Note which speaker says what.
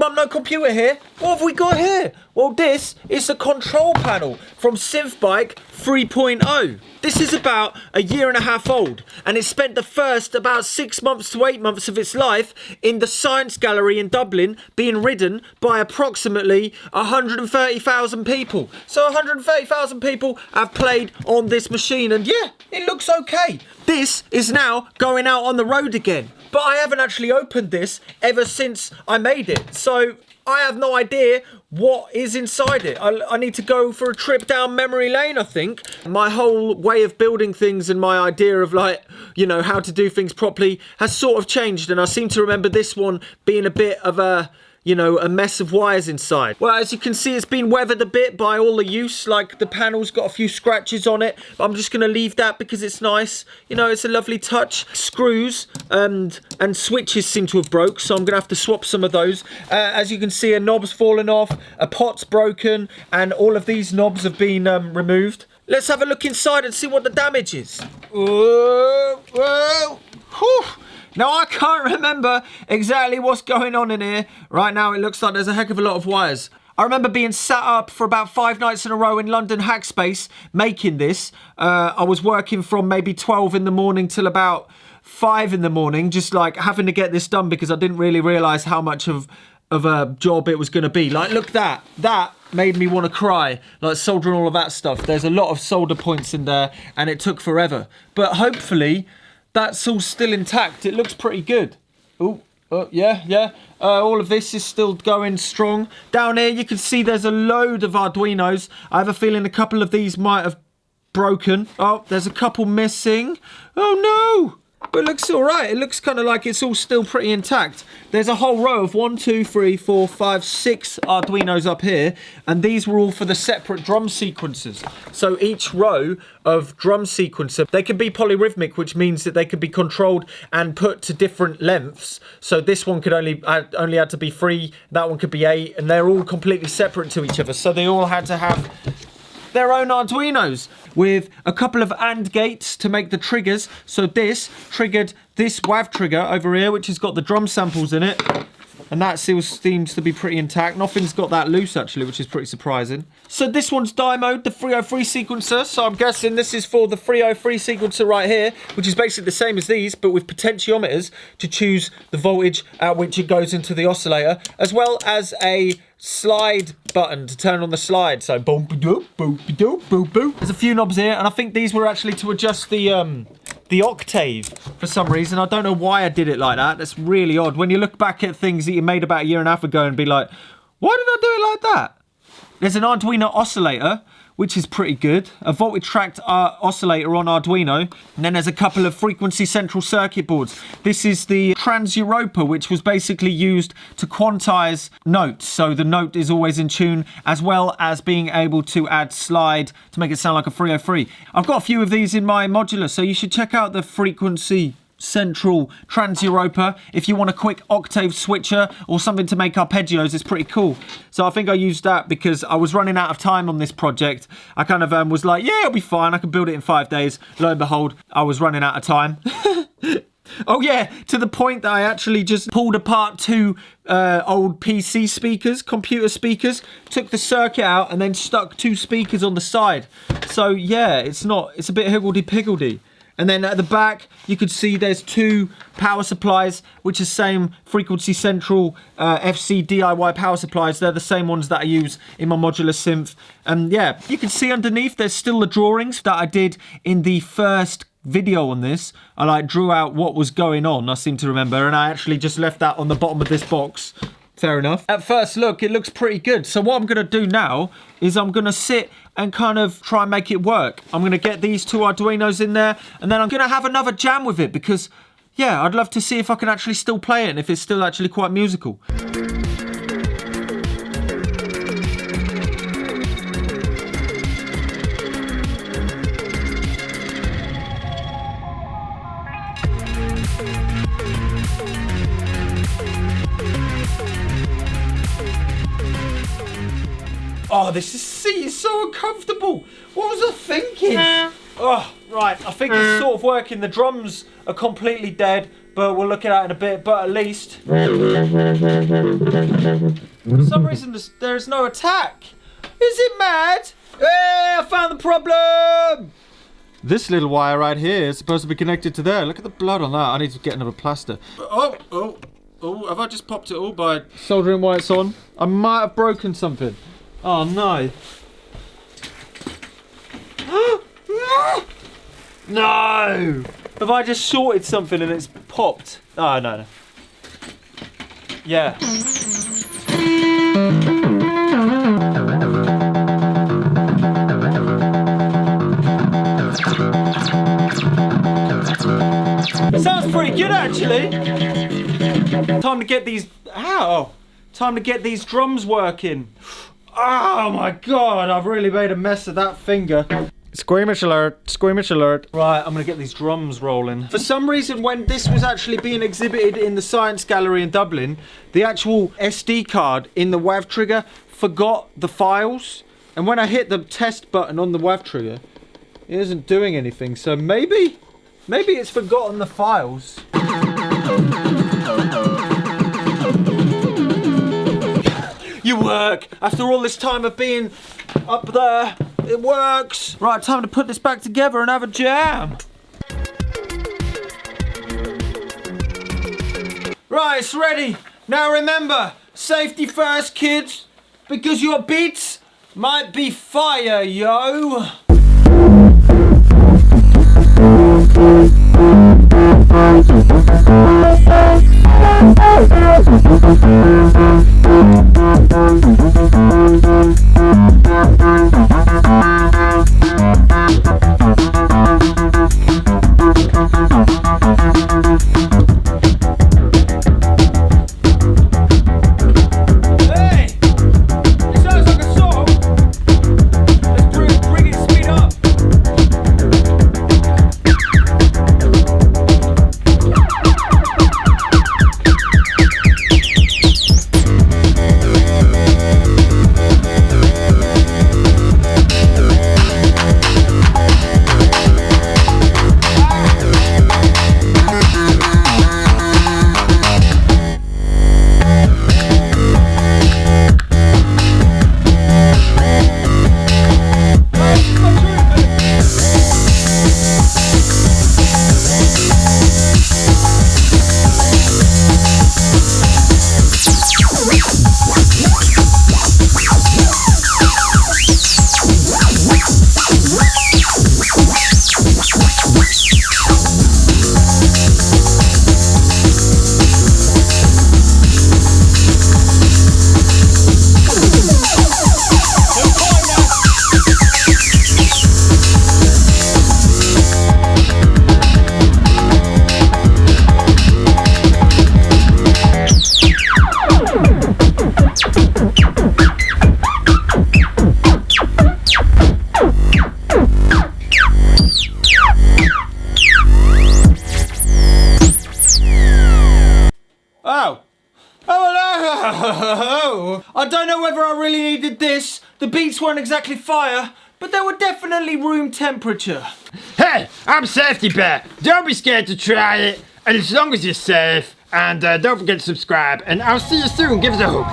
Speaker 1: Mum, no computer here. What have we got here? Well, this is the control panel from Synth Bike 3.0. This is about a year and a half old, and it spent the first about 6 months to 8 months of its life in the Science Gallery in Dublin, being ridden by approximately 130,000 people. So 130,000 people have played on this machine, and yeah, it looks okay. This is now going out on the road again, but I haven't actually opened this ever since I made it, so I have no idea what is inside it. I need to go for a trip down memory lane, I think. My whole way of building things and my idea of, like, you know, how to do things properly has sort of changed, and I seem to remember this one being a bit of a, you know, a mess of wires inside. Well, as you can see, it's been weathered a bit by all the use. Like, the panel's got a few scratches on it, but I'm just going to leave that because it's nice. You know, it's a lovely touch. Screws and switches seem to have broke, so I'm going to have to swap some of those. As you can see, a knob's fallen off, a pot's broken, and all of these knobs have been removed. Let's have a look inside and see what the damage is. Whoa, whoa, whew. Now, I can't remember exactly what's going on in here. Right now, it looks like there's a heck of a lot of wires. I remember being sat up for about 5 nights in a row in London Hackspace making this. I was working from maybe 12 in the morning till about 5 in the morning, just like having to get this done because I didn't really realise how much of a job it was going to be. Like, look, that made me want to cry, like soldering all of that stuff. There's a lot of solder points in there and it took forever. But hopefully that's all still intact. It looks pretty good. Oh, yeah. All of this is still going strong. Down here, you can see there's a load of Arduinos. I have a feeling a couple of these might have broken. Oh, there's a couple missing. Oh, no. But it looks all right. It looks kind of like it's all still pretty intact. There's a whole row of 1, 2, 3, 4, 5, 6 Arduinos up here, and these were all for the separate drum sequencers. So each row of drum sequencer, they can be polyrhythmic, which means that they can be controlled and put to different lengths. So this one could only had to be 3, that one could be 8, and they're all completely separate to each other. So they all had to have their own Arduinos with a couple of AND gates to make the triggers. So this triggered this WAV trigger over here, which has got the drum samples in it. And that still seems to be pretty intact. Nothing's got that loose, actually, which is pretty surprising. So this one's dynoed, the 303 sequencer. So I'm guessing this is for the 303 sequencer right here, which is basically the same as these, but with potentiometers to choose the voltage at which it goes into the oscillator, as well as a slide button to turn on the slide. So boom, boom, boom, boom, boom, boom. There's a few knobs here, and I think these were actually to adjust the octave for some reason. I don't know why I did it like that. That's really odd. When you look back at things that you made about a year and a half ago and be like, why did I do it like that? There's an Arduino oscillator, which is pretty good. A voltage tracked oscillator on Arduino. And then there's a couple of frequency central circuit boards. This is the Trans-Europa, which was basically used to quantize notes. So the note is always in tune, as well as being able to add slide to make it sound like a 303. I've got a few of these in my modular, so you should check out the frequency central Trans-Europa if you want a quick octave switcher or something to make arpeggios. It's pretty cool. So I think I used that because I was running out of time on this project. I kind of was like, yeah, it'll be fine, I can build it in 5 days. Lo and behold, I was running out of time. Oh yeah, to the point that I actually just pulled apart 2 old PC speakers, computer speakers, took the circuit out and then stuck 2 speakers on the side. So yeah, it's a bit higgledy-piggledy. And then at the back, you could see there's 2 power supplies, which are same frequency central FC DIY power supplies. They're the same ones that I use in my modular synth. And yeah, you can see underneath there's still the drawings that I did in the first video on this. I like drew out what was going on, I seem to remember, and I actually just left that on the bottom of this box. Fair enough. At first look, it looks pretty good. So what I'm going to do now is I'm going to sit and kind of try and make it work. I'm going to get these 2 Arduinos in there, and then I'm going to have another jam with it because, yeah, I'd love to see if I can actually still play it and if it's still actually quite musical. Oh, this seat is so uncomfortable. What was I thinking? Oh, right. I think it's sort of working. The drums are completely dead. but we'll look at that in a bit. But at least, for some reason, there's no attack. Is it mad? Hey, I found the problem! This little wire right here is supposed to be connected to there. Look at the blood on that. I need to get another plaster. Oh, have I just popped it all by soldering while it's on? I might have broken something. Oh, no. No! Have I just shorted something and it's popped? Oh, no. Yeah. Sounds pretty good, actually. Time to get these. Ow! Time to get these drums working. Oh my god! I've really made a mess of that finger. Squeamish alert! Squeamish alert! Right, I'm gonna get these drums rolling. For some reason, when this was actually being exhibited in the Science Gallery in Dublin, the actual SD card in the WAV trigger forgot the files, and when I hit the test button on the WAV trigger, it isn't doing anything. So maybe it's forgotten the files. You work! After all this time of being up there, it works! Right, time to put this back together and have a jam! Right, it's ready! Now remember, safety first, kids! Because your beats might be fire, yo! I don't know whether I really needed this. The beats weren't exactly fire, but they were definitely room temperature.
Speaker 2: Hey, I'm Safety Bear. Don't be scared to try it. And as long as you're safe, and don't forget to subscribe. And I'll see you soon. Give us a hook.